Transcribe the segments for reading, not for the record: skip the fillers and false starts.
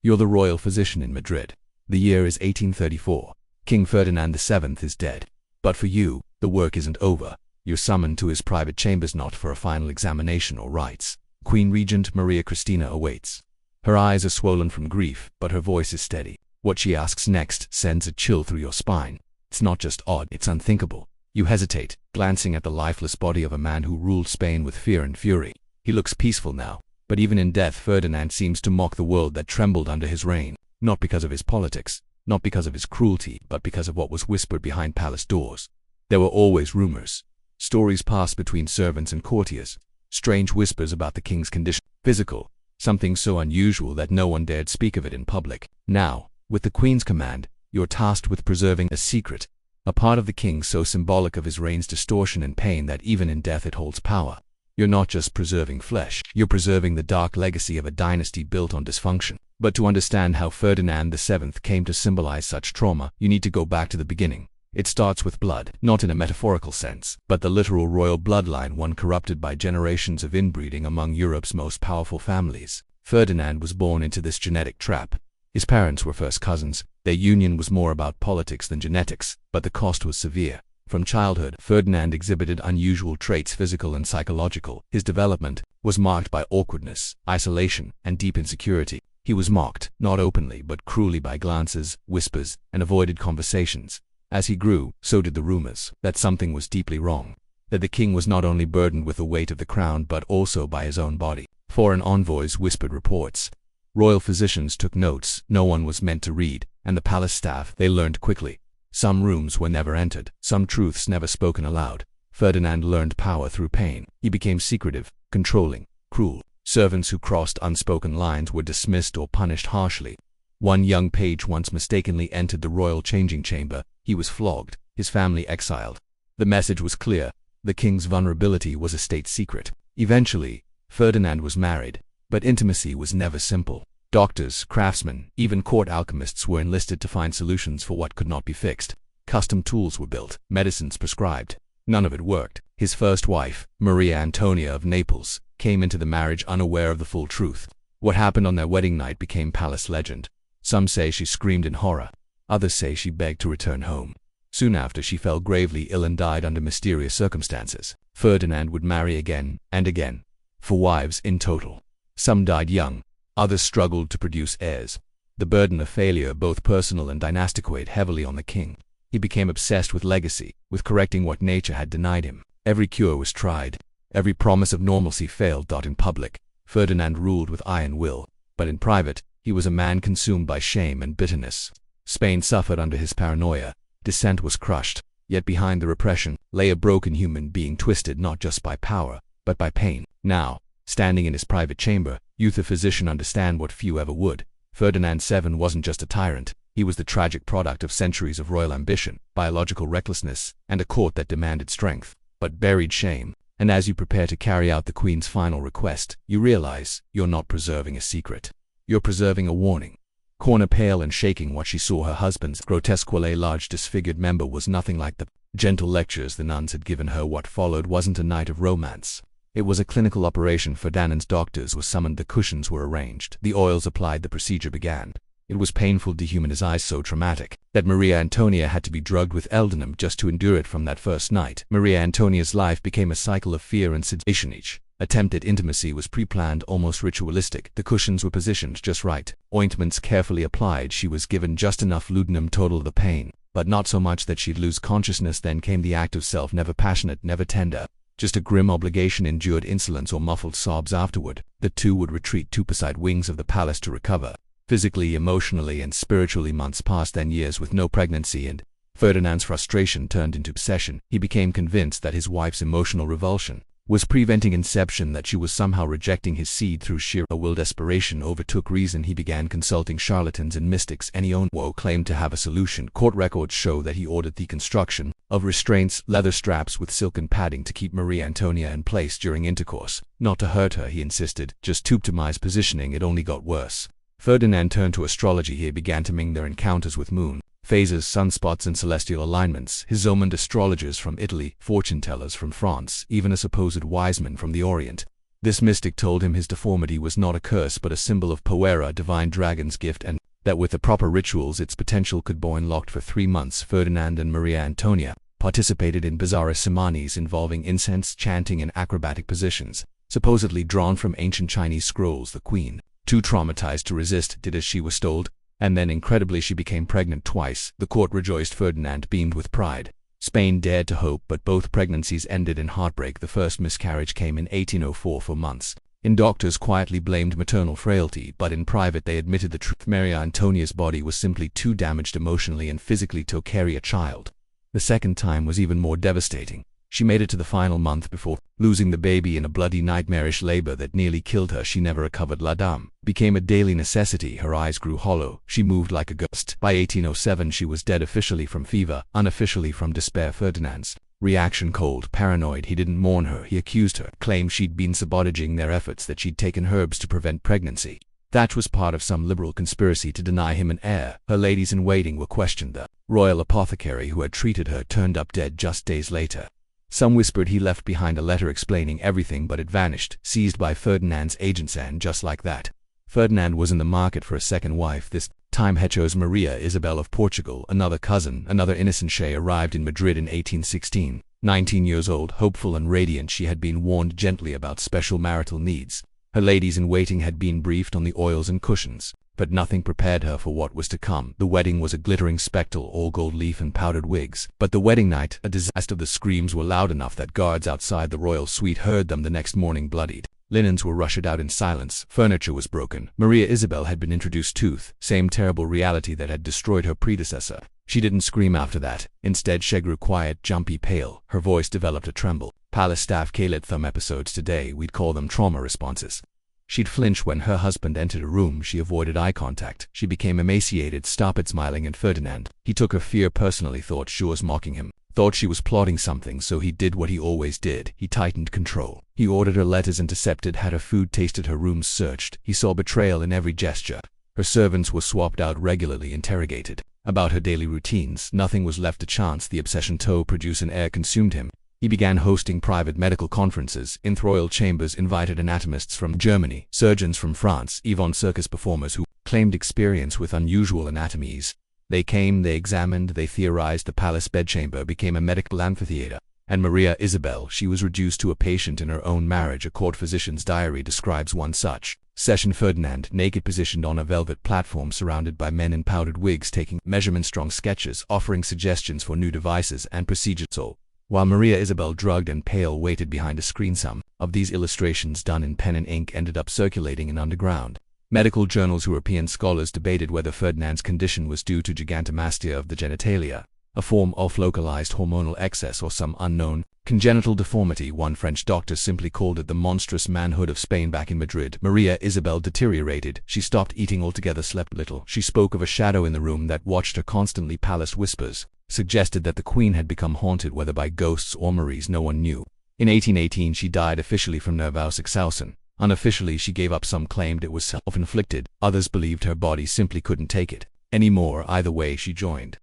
You're the royal physician in Madrid. The year is 1834. King Ferdinand VII is dead. But for you, the work isn't over. You're summoned to his private chambers not for a final examination or rites. Queen Regent Maria Cristina awaits. Her eyes are swollen from grief, but her voice is steady. What she asks next sends a chill through your spine. It's not just odd, it's unthinkable. You hesitate, glancing at the lifeless body of a man who ruled Spain with fear and fury. He looks peaceful now, but even in death Ferdinand seems to mock the world that trembled under his reign, not because of his politics, not because of his cruelty, but because of what was whispered behind palace doors. There were always rumors. Stories passed between servants and courtiers. Strange whispers about the king's condition. Physical. Something so unusual that no one dared speak of it in public. Now, with the queen's command, you're tasked with preserving a secret. A part of the king so symbolic of his reign's distortion and pain that even in death it holds power. You're not just preserving flesh. You're preserving the dark legacy of a dynasty built on dysfunction. But to understand how Ferdinand VII came to symbolize such trauma, you need to go back to the beginning. It starts with blood, not in a metaphorical sense, but the literal royal bloodline, one corrupted by generations of inbreeding among Europe's most powerful families. Ferdinand was born into this genetic trap. His parents were first cousins. Their union was more about politics than genetics, but the cost was severe. From childhood, Ferdinand exhibited unusual traits, physical and psychological. His development was marked by awkwardness, isolation, and deep insecurity. He was mocked, not openly but cruelly, by glances, whispers, and avoided conversations. As he grew, so did the rumors that something was deeply wrong, that the king was not only burdened with the weight of the crown but also by his own body. Foreign envoys whispered reports. Royal physicians took notes no one was meant to read, and the palace staff, they learned quickly. Some rooms were never entered, some truths never spoken aloud. Ferdinand learned power through pain. He became secretive, controlling, cruel. Servants who crossed unspoken lines were dismissed or punished harshly. One young page once mistakenly entered the royal changing chamber. He was flogged, his family exiled. The message was clear. The king's vulnerability was a state secret. Eventually, Ferdinand was married, but intimacy was never simple. Doctors, craftsmen, even court alchemists were enlisted to find solutions for what could not be fixed. Custom tools were built, medicines prescribed. None of it worked. His first wife, Maria Antonia of Naples, came into the marriage unaware of the full truth. What happened on their wedding night became palace legend. Some say she screamed in horror. Others say she begged to return home. Soon after, she fell gravely ill and died under mysterious circumstances. Ferdinand would marry again and again. 4 wives in total. Some died young. Others struggled to produce heirs. The burden of failure, both personal and dynastic, weighed heavily on the king. He became obsessed with legacy, with correcting what nature had denied him. Every cure was tried. Every promise of normalcy failed. In public, Ferdinand ruled with iron will, but in private, he was a man consumed by shame and bitterness. Spain suffered under his paranoia. Dissent was crushed. Yet behind the repression lay a broken human being, twisted not just by power, but by pain. Now, standing in his private chamber, you the physician understand what few ever would. Ferdinand VII wasn't just a tyrant. He was the tragic product of centuries of royal ambition, biological recklessness, and a court that demanded strength, but buried shame. And as you prepare to carry out the Queen's final request, you realize you're not preserving a secret. You're preserving a warning. Corner pale and shaking what she saw her husband's grotesquely large disfigured member was nothing like the gentle lectures the nuns had given her. What followed wasn't a night of romance. It was a clinical operation. Ferdinand's doctors were summoned, the cushions were arranged, the oils applied, the procedure began. It was painful, dehumanized, so traumatic that Maria Antonia had to be drugged with laudanum just to endure it. From that first night, Maria Antonia's life became a cycle of fear and sedation. Each attempt at intimacy was pre-planned, almost ritualistic. The cushions were positioned just right, ointments carefully applied. She was given just enough laudanum total the pain, but not so much that she'd lose consciousness. Then came the act of self, never passionate, never tender. Just a grim obligation, endured insolence or muffled sobs afterward. The two would retreat to beside wings of the palace to recover. Physically, emotionally, and spiritually. Months passed, then years, with no pregnancy, and Ferdinand's frustration turned into obsession. He became convinced that his wife's emotional revulsion was preventing inception, that she was somehow rejecting his seed through sheer will. Desperation overtook reason. He began consulting charlatans and mystics. Any own woe claimed to have a solution. Court records show that he ordered the construction of restraints, leather straps with silken padding to keep Maria Antonia in place during intercourse. Not to hurt her, he insisted, just to optimize positioning. It only got worse. Ferdinand turned to astrology. He began to ming their encounters with moon phases, sunspots, and celestial alignments. His summoned astrologers from Italy, fortune tellers from France, even a supposed wise man from the Orient. This mystic told him his deformity was not a curse but a symbol of Poera, divine dragon's gift, and that with the proper rituals its potential could be unlocked. For 3 months, Ferdinand and Maria Antonia participated in bizarre ceremonies involving incense, chanting, and acrobatic positions, supposedly drawn from ancient Chinese scrolls. The queen, too traumatized to resist, did as she was told, and then incredibly she became pregnant twice. The court rejoiced. Ferdinand beamed with pride. Spain dared to hope, but both pregnancies ended in heartbreak. The first miscarriage came in 1804. For months, doctors quietly blamed maternal frailty, but in private they admitted the truth. Maria Antonia's body was simply too damaged emotionally and physically to carry a child. The second time was even more devastating. She made it to the final month before losing the baby in a bloody, nightmarish labor that nearly killed her. She never recovered. La Dame became a daily necessity. Her eyes grew hollow. She moved like a ghost. By 1807 she was dead, officially from fever, unofficially from despair. Ferdinand's reaction: cold, paranoid. He didn't mourn her, he accused her, claimed she'd been sabotaging their efforts, that she'd taken herbs to prevent pregnancy. That was part of some liberal conspiracy to deny him an heir. Her ladies-in-waiting were questioned. The royal apothecary who had treated her turned up dead just days later. Some whispered he left behind a letter explaining everything, but it vanished, seized by Ferdinand's agents, and just like that, Ferdinand was in the market for a second wife. This time he chose Maria Isabel of Portugal. Another cousin, another innocent. She arrived in Madrid in 1816. 19 years old, hopeful and radiant, she had been warned gently about special marital needs. Her ladies-in-waiting had been briefed on the oils and cushions, but nothing prepared her for what was to come. The wedding was a glittering spectacle, all gold leaf and powdered wigs. But the wedding night, a disaster. The screams were loud enough that guards outside the royal suite heard them. The next morning, bloodied linens were rushed out in silence. Furniture was broken. Maria Isabel had been introduced tooth, same terrible reality that had destroyed her predecessor. She didn't scream after that. Instead, she grew quiet, jumpy, pale. Her voice developed a tremble. Palace staff called them episodes. Today, we'd call them trauma responses. She'd flinch when her husband entered a room. She avoided eye contact. She became emaciated, stopped smiling at Ferdinand. He took her fear personally, thought she was mocking him, thought she was plotting something, so he did what he always did. He tightened control. He ordered her letters intercepted, had her food tasted, her rooms searched. He saw betrayal in every gesture. Her servants were swapped out regularly, interrogated about her daily routines. Nothing was left to chance. The obsession to produce an heir consumed him. He began hosting private medical conferences in royal chambers, invited anatomists from Germany, surgeons from France, even circus performers who claimed experience with unusual anatomies. They came, they examined, they theorized. The palace bedchamber became a medical amphitheater. And Maria Isabel, she was reduced to a patient in her own marriage. A court physician's diary describes one such session: Ferdinand, naked, positioned on a velvet platform, surrounded by men in powdered wigs, taking measurements, strong sketches, offering suggestions for new devices and procedures. So, while Maria Isabel, drugged and pale, waited behind a screen, some of these illustrations, done in pen and ink, ended up circulating in underground medical journals. European scholars debated whether Ferdinand's condition was due to gigantomastia of the genitalia, a form of localized hormonal excess, or some unknown congenital deformity. One French doctor simply called it the monstrous manhood of Spain. Back in Madrid, Maria Isabel deteriorated. She stopped eating altogether, slept little. She spoke of a shadow in the room that watched her constantly. Palace whispers suggested that the queen had become haunted, whether by ghosts or Maries, no one knew. In 1818 she died, officially from nervous exhaustion. Unofficially she gave up. Some claimed it was self-inflicted, others believed her body simply couldn't take it anymore. Either way, she joined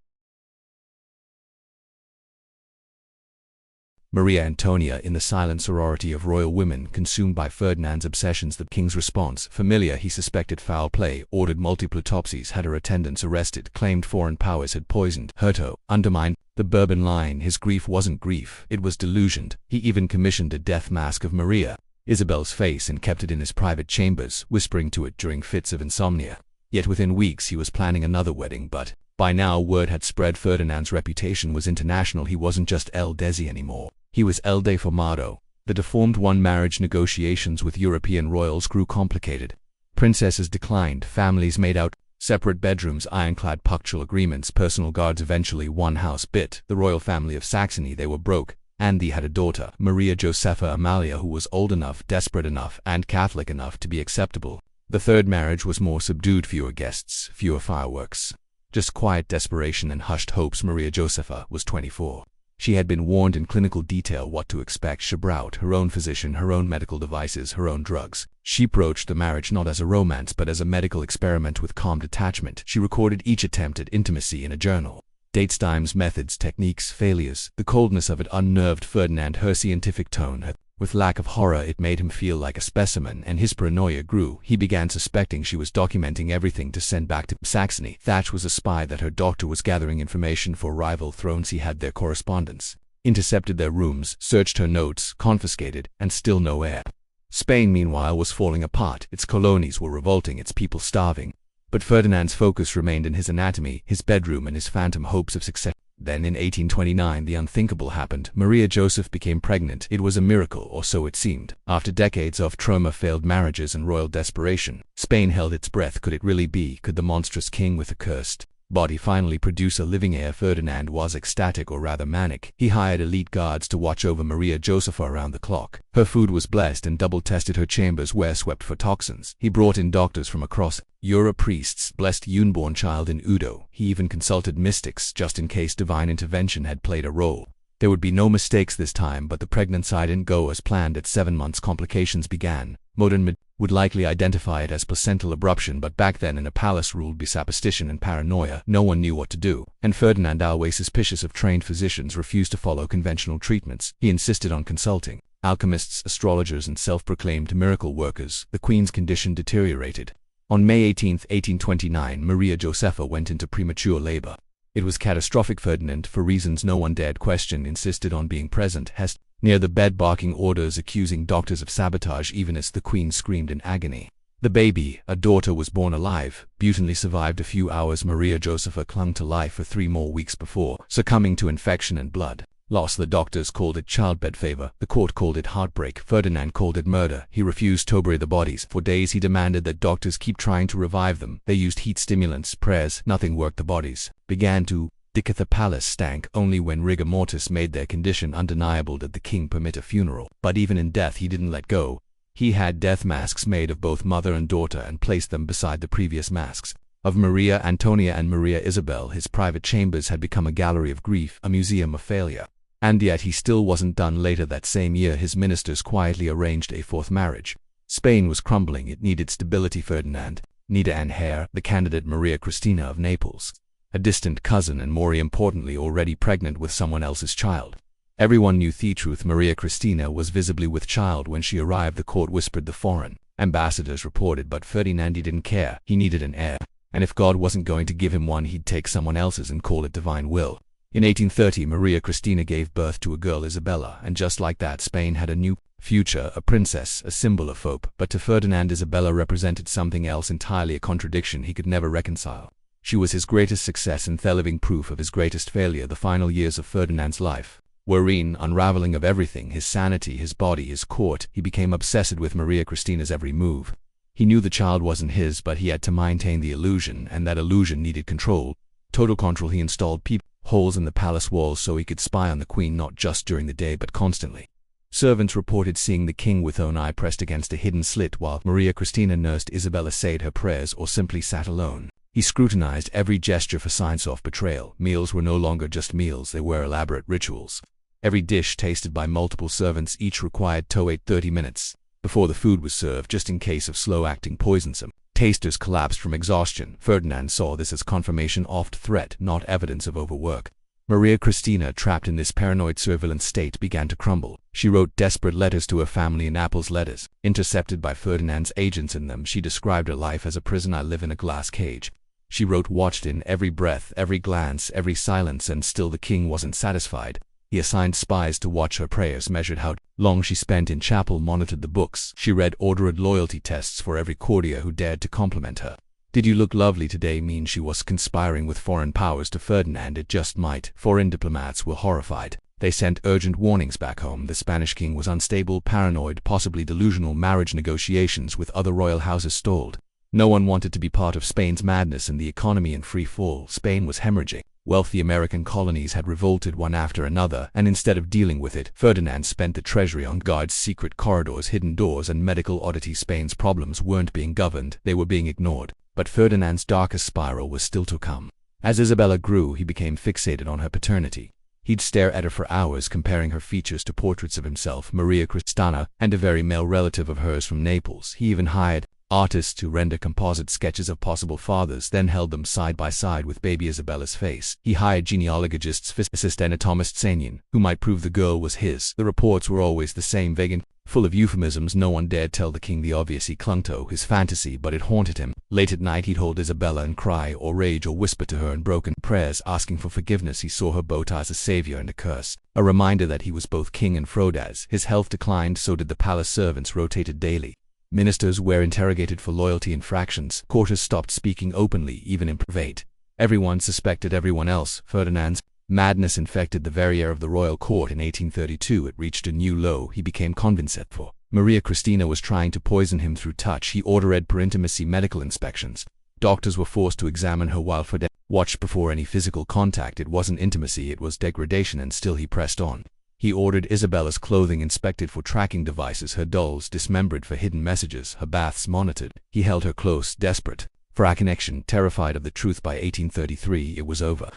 Maria Antonia in the silent sorority of royal women consumed by Ferdinand's obsessions. The king's response: familiar, he suspected foul play, ordered multiple autopsies, had her attendants arrested, claimed foreign powers had poisoned her to undermine the Bourbon line. His grief wasn't grief, it was delusioned. He even commissioned a death mask of Maria Isabel's face and kept it in his private chambers, whispering to it during fits of insomnia. Yet within weeks he was planning another wedding, but by now word had spread. Ferdinand's reputation was international. He wasn't just El Desi anymore. He was El Deformado. The deformed one. Marriage negotiations with European royals grew complicated. Princesses declined, families made out separate bedrooms, ironclad punctual agreements, personal guards. Eventually one house bit the royal family of Saxony. They were broke, and they had a daughter, Maria Josepha Amalia, who was old enough, desperate enough, and Catholic enough to be acceptable. The third marriage was more subdued: fewer guests, fewer fireworks, just quiet desperation and hushed hopes. Maria Josepha was 24. She had been warned in clinical detail what to expect. She brought her own physician, her own medical devices, her own drugs. She approached the marriage not as a romance but as a medical experiment with calm detachment. She recorded each attempt at intimacy in a journal. Dates, times, methods, techniques, failures. The coldness of it unnerved Ferdinand. Her scientific tone, her With lack of horror, it made him feel like a specimen, and his paranoia grew. He began suspecting she was documenting everything to send back to Saxony. Thatch was a spy, that her doctor was gathering information for rival thrones. He had their correspondence, intercepted their rooms, searched her notes, confiscated, and still no heir. Spain, meanwhile, was falling apart. Its colonies were revolting, its people starving. But Ferdinand's focus remained in his anatomy, his bedroom, and his phantom hopes of success. Then in 1829 the unthinkable happened. Maria Joseph became pregnant. It was a miracle, or so it seemed. After decades of trauma, failed marriages, and royal desperation, Spain held its breath. Could it really be? Could the monstrous king with a cursed body finally produce a living heir? Ferdinand was ecstatic, or rather manic. He hired elite guards to watch over Maria Josepha around the clock. Her food was blessed, and double-tested her chambers were swept for toxins. He brought in doctors from across Europe, priests, blessed the unborn child in Udo. He even consulted mystics, just in case divine intervention had played a role. There would be no mistakes this time, but the pregnancy didn't go as planned. At 7 months, complications began. Modern medicine would likely identify it as placental abruption, but back then, in a palace ruled by superstition and paranoia, no one knew what to do. And Ferdinand, always suspicious of trained physicians, refused to follow conventional treatments. He insisted on consulting alchemists, astrologers, and self-proclaimed miracle workers. The queen's condition deteriorated. On May 18, 1829, Maria Josepha went into premature labor. It was catastrophic. Ferdinand, for reasons no one dared question, insisted on being present, near the bed, barking orders, accusing doctors of sabotage, even as the queen screamed in agony. The baby, a daughter, was born alive. Butanly survived a few hours. Maria Josepha clung to life for 3 more weeks before succumbing to infection and blood loss. The doctors called it childbed fever. The court called it heartbreak. Ferdinand called it murder. He refused to bury the bodies. For days he demanded that doctors keep trying to revive them. They used heat stimulants, prayers. Nothing worked. The bodies began to decay. The palace stank. Only when rigor mortis made their condition undeniable did the king permit a funeral. But even in death he didn't let go. He had death masks made of both mother and daughter and placed them beside the previous masks of Maria Antonia and Maria Isabel. His private chambers had become a gallery of grief, a museum of failure. And yet he still wasn't done. Later that same year, his ministers quietly arranged a 4th marriage. Spain was crumbling. It needed stability. Ferdinand needed an heir. The candidate, Maria Cristina of Naples, a distant cousin, and more importantly, already pregnant with someone else's child. Everyone knew the truth. Maria Cristina was visibly with child when she arrived. The court whispered, the foreign ambassadors reported, but Ferdinand didn't care. He needed an heir, and if God wasn't going to give him one, he'd take someone else's and call it divine will. In 1830, Maria Cristina gave birth to a girl, Isabella, and just like that, Spain had a new future, a princess, a symbol of hope. But to Ferdinand, Isabella represented something else entirely, a contradiction he could never reconcile. She was his greatest success and the living proof of his greatest failure. The final years of Ferdinand's life were an unraveling of everything: his sanity, his body, his court. He became obsessed with Maria Cristina's every move. He knew the child wasn't his, but he had to maintain the illusion, and that illusion needed control. Total control. He installed holes in the palace walls so he could spy on the queen, not just during the day but constantly. Servants reported seeing the king with one eye pressed against a hidden slit while Maria Cristina nursed Isabella, said her prayers, or simply sat alone. He scrutinized every gesture for signs of betrayal. Meals were no longer just meals, they were elaborate rituals. Every dish tasted by multiple servants, each required to wait 30 minutes before the food was served, just in case of slow-acting poison. Some tasters collapsed from exhaustion. Ferdinand saw this as confirmation of threat, not evidence of overwork. Maria Cristina, trapped in this paranoid surveillance state, began to crumble. She wrote desperate letters to her family in Naples, letters intercepted by Ferdinand's agents. In them she described her life as a prison. I live in a glass cage. She wrote, watched in every breath, every glance, every silence, and still the king wasn't satisfied. He assigned spies to watch her prayers, measured how long she spent in chapel, monitored the books she read, ordered loyalty tests for every courtier who dared to compliment her. Did you look lovely today mean she was conspiring with foreign powers? To Ferdinand it just might. Foreign diplomats were horrified. They sent urgent warnings back home. The Spanish king was unstable, paranoid, possibly delusional. Marriage negotiations with other royal houses stalled. No one wanted to be part of Spain's madness and the economy in free fall. Spain was hemorrhaging. Wealthy American colonies had revolted one after another, and instead of dealing with it, Ferdinand spent the treasury on guards, secret corridors, hidden doors, and medical oddities. Spain's problems weren't being governed, they were being ignored. But Ferdinand's darkest spiral was still to come. As Isabella grew, he became fixated on her paternity. He'd stare at her for hours, comparing her features to portraits of himself, Maria Cristina, and a very male relative of hers from Naples. He even hired Artists who render composite sketches of possible fathers then held them side by side with baby Isabella's face. He hired genealogists, physicist anatomist Sanian, who might prove the girl was his. The reports were always the same, vague and full of euphemisms. No one dared tell the king the obvious. He clung to his fantasy, but it haunted him. Late at night he'd hold Isabella and cry or rage or whisper to her in broken prayers, asking for forgiveness. He saw her bow tie as a savior and a curse, a reminder that he was both king and fraud. As his health declined, so did the palace. Servants rotated daily. Ministers were interrogated for loyalty infractions. Courtiers stopped speaking openly, even in private. Everyone suspected everyone else. Ferdinand's madness infected the very air of the royal court. In 1832 it reached a new low. He became convinced that for Maria Cristina was trying to poison him through touch. He ordered per intimacy medical inspections. Doctors were forced to examine her while Ferdinand watched before any physical contact. It wasn't intimacy, it was degradation, and still he pressed on. He ordered Isabella's clothing inspected for tracking devices, her dolls dismembered for hidden messages, her baths monitored. He held her close, desperate for a connection, terrified of the truth. By 1833 it was over.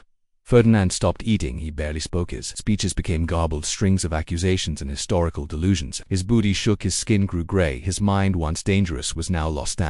Ferdinand stopped eating. He barely spoke. His speeches became garbled strings of accusations and historical delusions. His booty shook, his skin grew gray. His mind, once dangerous, was now lost.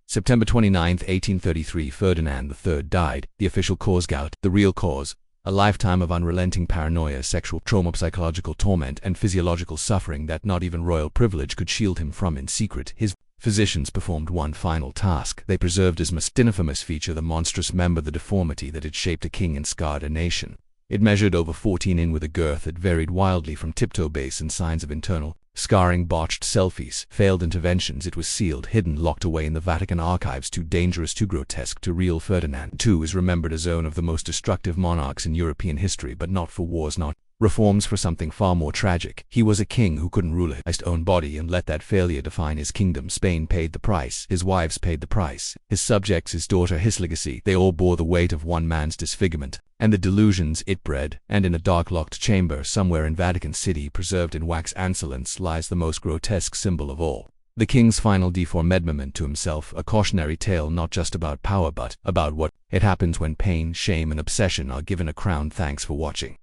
September 29, 1833, Ferdinand III died. The official cause: gout. The real cause: a lifetime of unrelenting paranoia, sexual trauma, psychological torment, and physiological suffering that not even royal privilege could shield him from. In secret, his physicians performed one final task. They preserved his most infamous feature, the monstrous member, the deformity that had shaped a king and scarred a nation. It measured over 14 in with a girth that varied wildly from tiptoe base and signs of internal scarring, botched selfies, failed interventions. It was sealed, hidden, locked away in the Vatican archives, too dangerous, too grotesque to real. Ferdinand II is remembered as one of the most destructive monarchs in European history, but not for wars, not reforms, for something far more tragic. He was a king who couldn't rule his own body and let that failure define his kingdom. Spain paid the price. His wives paid the price. His subjects, his daughter, his legacy, they all bore the weight of one man's disfigurement and the delusions it bred. And in a dark locked chamber somewhere in Vatican City, preserved in wax insolence, lies the most grotesque symbol of all: the king's final deformedment to himself, a cautionary tale not just about power but about what it happens when pain, shame, and obsession are given a crown. Thanks for watching.